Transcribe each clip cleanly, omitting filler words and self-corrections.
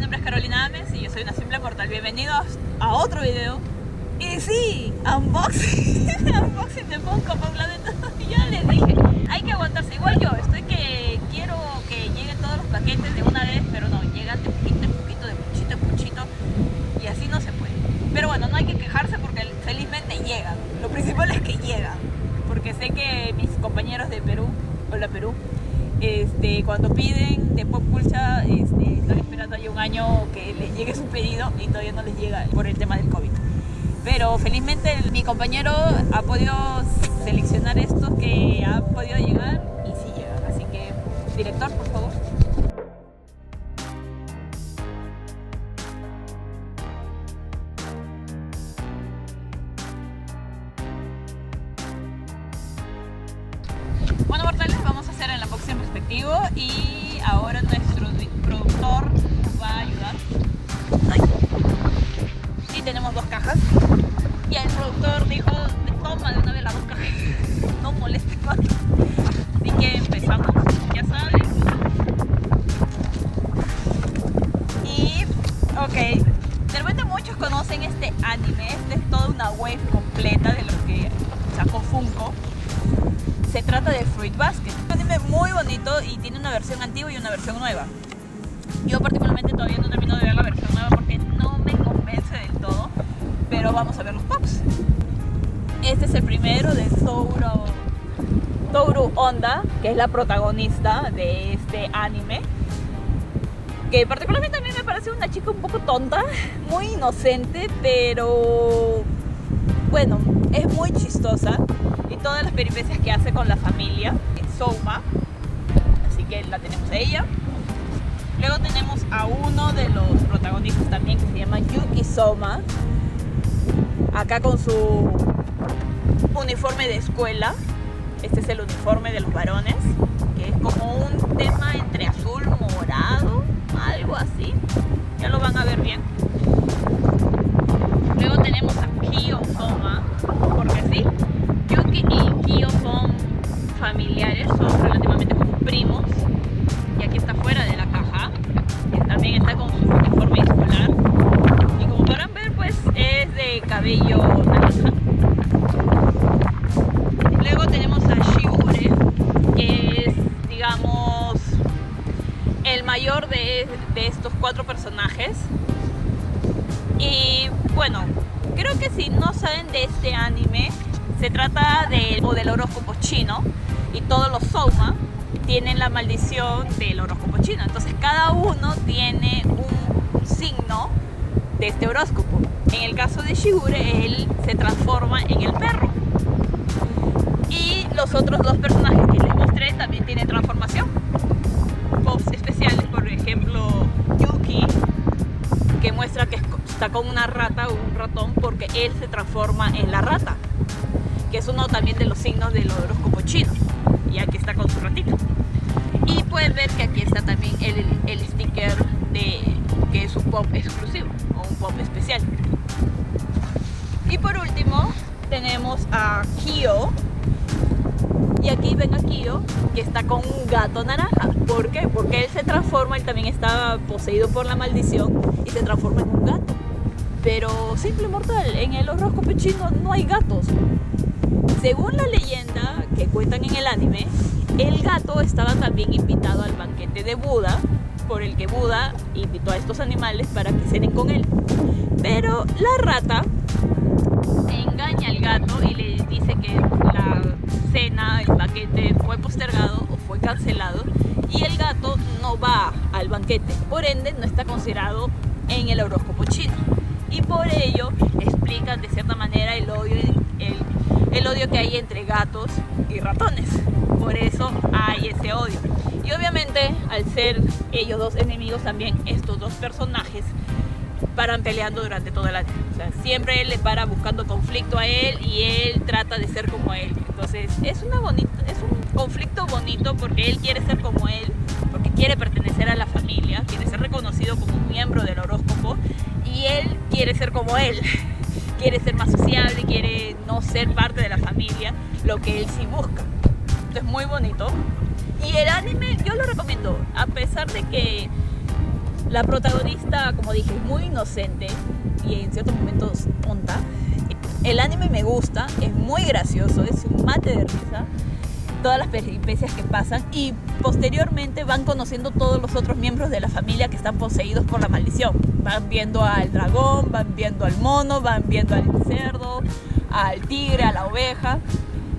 nombre es Carolina Ames y yo soy una simple mortal. Bienvenidos a otro video. Y sí, unboxing, unboxing de Funko Pop Planet. Ya les dije, hay que aguantarse. Igual yo, estoy que quiero que lleguen todos los paquetes de una vez, pero no, llegan de poquito en poquito, de puchito en puchito, y así no se puede. Pero bueno, no hay que quejarse porque felizmente llegan. Lo principal es que llegan, porque sé que mis compañeros de Perú, hola Perú, cuando piden de Pop Culcha, están esperando ya un año que les llegue su pedido y todavía no les llega por el tema del COVID. Pero felizmente mi compañero ha podido seleccionar estos que han podido llegar y sí llegan. Así que, director, por favor. Bueno, mortales, vamos a hacer el unboxing respectivo y ahora nuestro productor nos va a ayudar. Ay. Sí, tenemos dos cajas y el productor dijo, toma de una vez las dos cajas, no moleste más. Así que empezamos, ya saben. Y, ok, de repente muchos conocen este anime, es toda una wave completa de lo que sacó Funko. Se trata de Fruit Basket, un anime muy bonito y tiene una versión antigua y una versión nueva. Yo particularmente todavía no termino de ver la versión nueva porque no me convence del todo, pero vamos a ver los pops. Este es el primero de Toru Honda, que es la protagonista de este anime, que particularmente a mí me parece una chica un poco tonta, muy inocente, pero bueno, es muy chistosa y todas las peripecias que hace con la familia, Souma, así que la tenemos a ella. Luego tenemos a uno de los protagonistas también que se llama Yuki Souma, acá con su uniforme de escuela. Este es el uniforme de los varones, que es como un tema entre azul, morado, algo así. Ya lo van a ver bien. Luego tenemos a Kyo Souma, porque sí, Yuki y Kyo son familiares, son relativamente como primos. Y aquí está fuera de la caja, también está con su uniforme escolar. Y como podrán ver, pues es de cabello naranja. Luego tenemos a Shiure, que es, digamos, el mayor de estos cuatro personajes. Y bueno, creo que si no saben de este anime, se trata del horóscopo chino y todos los Souma tienen la maldición del horóscopo chino. Entonces cada uno tiene un signo de este horóscopo. En el caso de Shiure, él se transforma en el perro. Y los otros dos personajes que les mostré también tienen transformación. Pops especiales, por ejemplo, Yuki, que muestra que está con una rata o un ratón porque él se transforma en la rata, que es uno también de los signos del horóscopo chino. Y aquí está con su ratito. Y pueden ver que aquí está también el sticker de que es un pop exclusivo o un pop especial. Y por último tenemos a Kyo. Y aquí ven a Kyo, que está con un gato naranja. ¿Por qué? Porque él se transforma, él también está poseído por la maldición y se transforma en un gato. Pero simple mortal, en el horóscopo chino no hay gatos. Según la leyenda que cuentan en el anime, el gato estaba también invitado al banquete de Buda, por el que Buda invitó a estos animales para que cenen con él. Pero la rata engaña al gato y le dice que la cena, el banquete fue postergado o fue cancelado y el gato no va al banquete, por ende no está considerado en el horóscopo chino. Y por ello explican de cierta manera el odio que hay entre gatos y ratones. Por eso hay ese odio. Y obviamente al ser ellos dos enemigos, también estos dos personajes paran peleando durante todo el año. O sea, siempre él le para buscando conflicto a él y él trata de ser como él. Entonces es un conflicto bonito porque él quiere ser como él, porque quiere pertenecer a la familia, quiere ser reconocido como un miembro del horóscopo y él quiere ser como él. Quiere ser más sociable, quiere no ser parte de la familia, lo que él sí busca. Esto es muy bonito. Y el anime yo lo recomiendo, a pesar de que La protagonista, como dije, es muy inocente y en ciertos momentos tonta. El anime me gusta, es muy gracioso, es un mate de risa, todas las peripecias que pasan, y posteriormente van conociendo todos los otros miembros de la familia que están poseídos por la maldición. Van viendo al dragón, van viendo al mono, van viendo al cerdo, al tigre, a la oveja.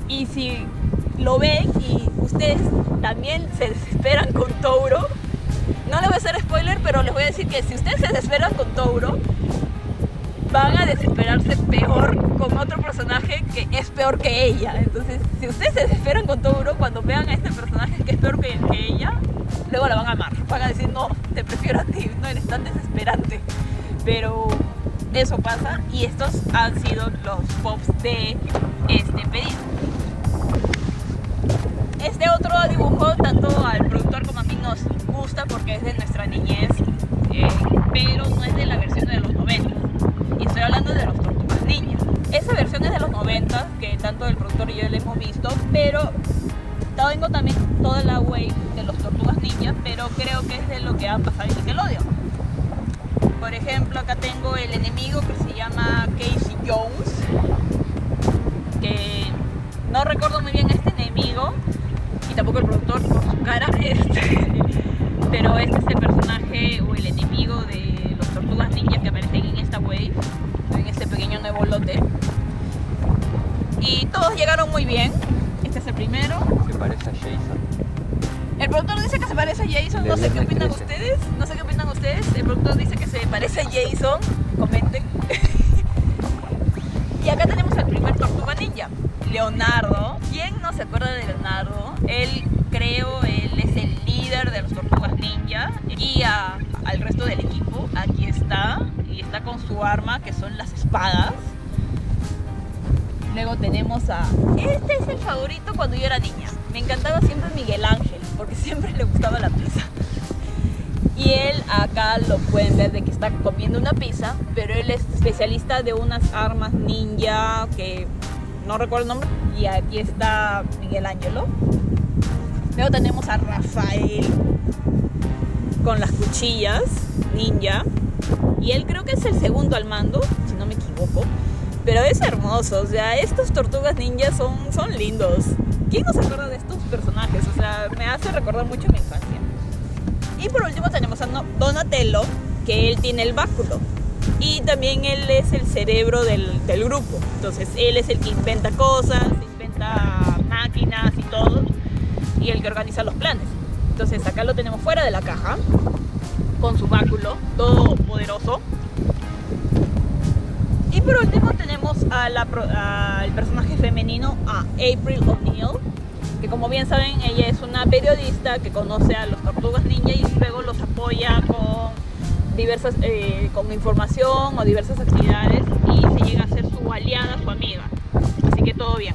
Y si lo ven y ustedes también se desesperan con Touro, no les voy a hacer spoiler, pero les voy a decir que si ustedes se desesperan con Touro, van a desesperarse peor con otro personaje que es peor que ella. Entonces, si ustedes se desesperan con Touro, cuando vean a este personaje que es peor que ella, luego la van a amar. Van a decir, no, te prefiero a ti, no eres tan desesperante. Pero eso pasa, y estos han sido los pops de este pedido. Este otro dibujo, tanto al productor como a mí, nos gusta porque es de nuestra niñez, pero no es de la versión de los 90. Y estoy hablando de los Tortugas Ninja. Esa versión es de los 90, que tanto el productor y yo la hemos visto, pero tengo también toda la wave de los Tortugas Ninja, pero creo que es de lo que ha pasado en Nickelodeon. Por ejemplo, acá tengo el enemigo que se llama Casey Jones, que no recuerdo muy bien este enemigo, y tampoco el productor por su cara, pero este es el personaje o el enemigo de los Tortugas Ninja que aparecen en esta wave, en este pequeño nuevo lote. Y todos llegaron muy bien. Este es el primero. Se parece a Jason. El productor dice que se parece a Jason, no sé qué opinan ustedes. No sé qué opinan ustedes. El productor dice que se parece a Jason. Comenten. Y acá tenemos al primer Tortuga Ninja, Leonardo. ¿Quién no se acuerda de Leonardo? Él es el líder de los Tortugas Ninja, y al resto del equipo. Aquí está, y está con su arma, que son las espadas. Luego tenemos este es el favorito cuando yo era niña. Me encantaba siempre Miguel Ángel, porque siempre le gustaba la pizza. Y él, acá lo pueden ver de que está comiendo una pizza, pero él es especialista de unas armas ninja que no recuerdo el nombre. Y aquí está Miguel Ángelo. Luego tenemos a Rafael con las cuchillas ninja, y él creo que es el segundo al mando, si no me equivoco. Pero es hermoso, o sea, estos Tortugas Ninja son lindos. ¿Quién no se acuerda de estos personajes? O sea, me hace recordar mucho mi infancia. Y por último tenemos a Donatello, que él tiene el báculo. Y también él es el cerebro del grupo. Entonces él es el que inventa cosas, inventa máquinas y todo, y el que organiza los planes. Entonces acá lo tenemos fuera de la caja, con su báculo, todo poderoso. Y por último tenemos al personaje femenino, a April O'Neil, que como bien saben, ella es una periodista que conoce a los Tortugas Ninja y luego los apoya con diversas con información o diversas actividades, y se llega a ser su aliada, su amiga. Así que todo bien.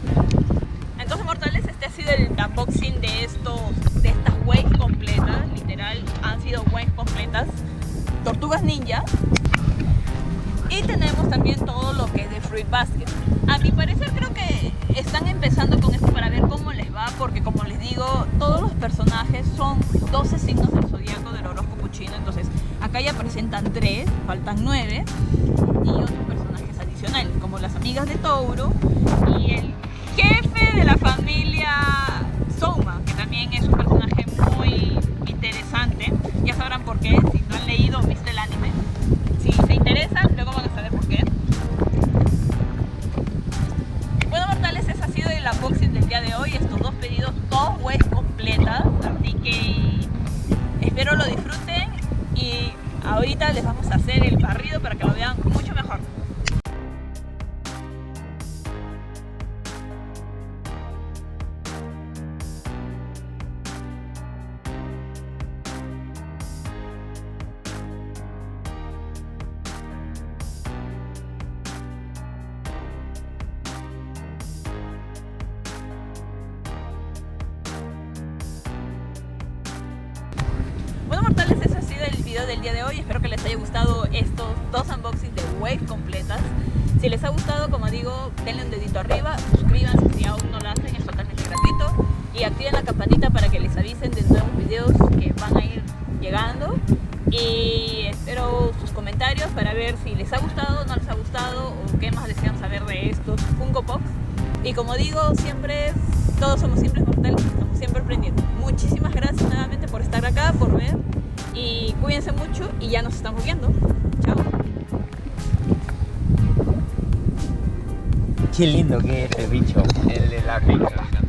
Entonces, mortales, este ha sido el unboxing de estas waves completas. Literal, han sido waves completas Tortugas Ninja. Y tenemos también todo lo que es de Fruit Basket. A mi parecer, creo que están empezando con esto para ver cómo les va, porque como les digo, todos los personajes son 12 signos del zodiaco del horóscopo chino. Entonces acá ya presentan 3, faltan 9, y otros personajes adicionales como las amigas de Touro y el jefe de la familia Souma, que también es un personaje muy interesante. Ya sabrán por qué, si no han leído o visto el anime. Si se interesan, luego van a saber por qué. Bueno, mortales, ese ha sido el unboxing del día de hoy. Estos dos pedidos, dos waves completas. Así que espero lo disfruten. Y ahorita les vamos a hacer el barrido para que lo vean mucho mejor. Bueno, mortales, ese ha sido el video del día de hoy. Espero que les haya gustado estos dos unboxings de wave completas. Si les ha gustado, como digo, denle un dedito arriba, suscríbanse si aún no lo hacen, es totalmente gratuito, y activen la campanita para que les avisen de nuevos videos que van a ir llegando. Y comentarios para ver si les ha gustado, no les ha gustado o qué más desean saber de estos Funko Pops. Y como digo, siempre todos somos simples mortales, estamos siempre aprendiendo. Muchísimas gracias nuevamente por estar acá, por ver, y cuídense mucho y ya nos estamos viendo. Chao. Qué lindo que es el bicho, el de la pica.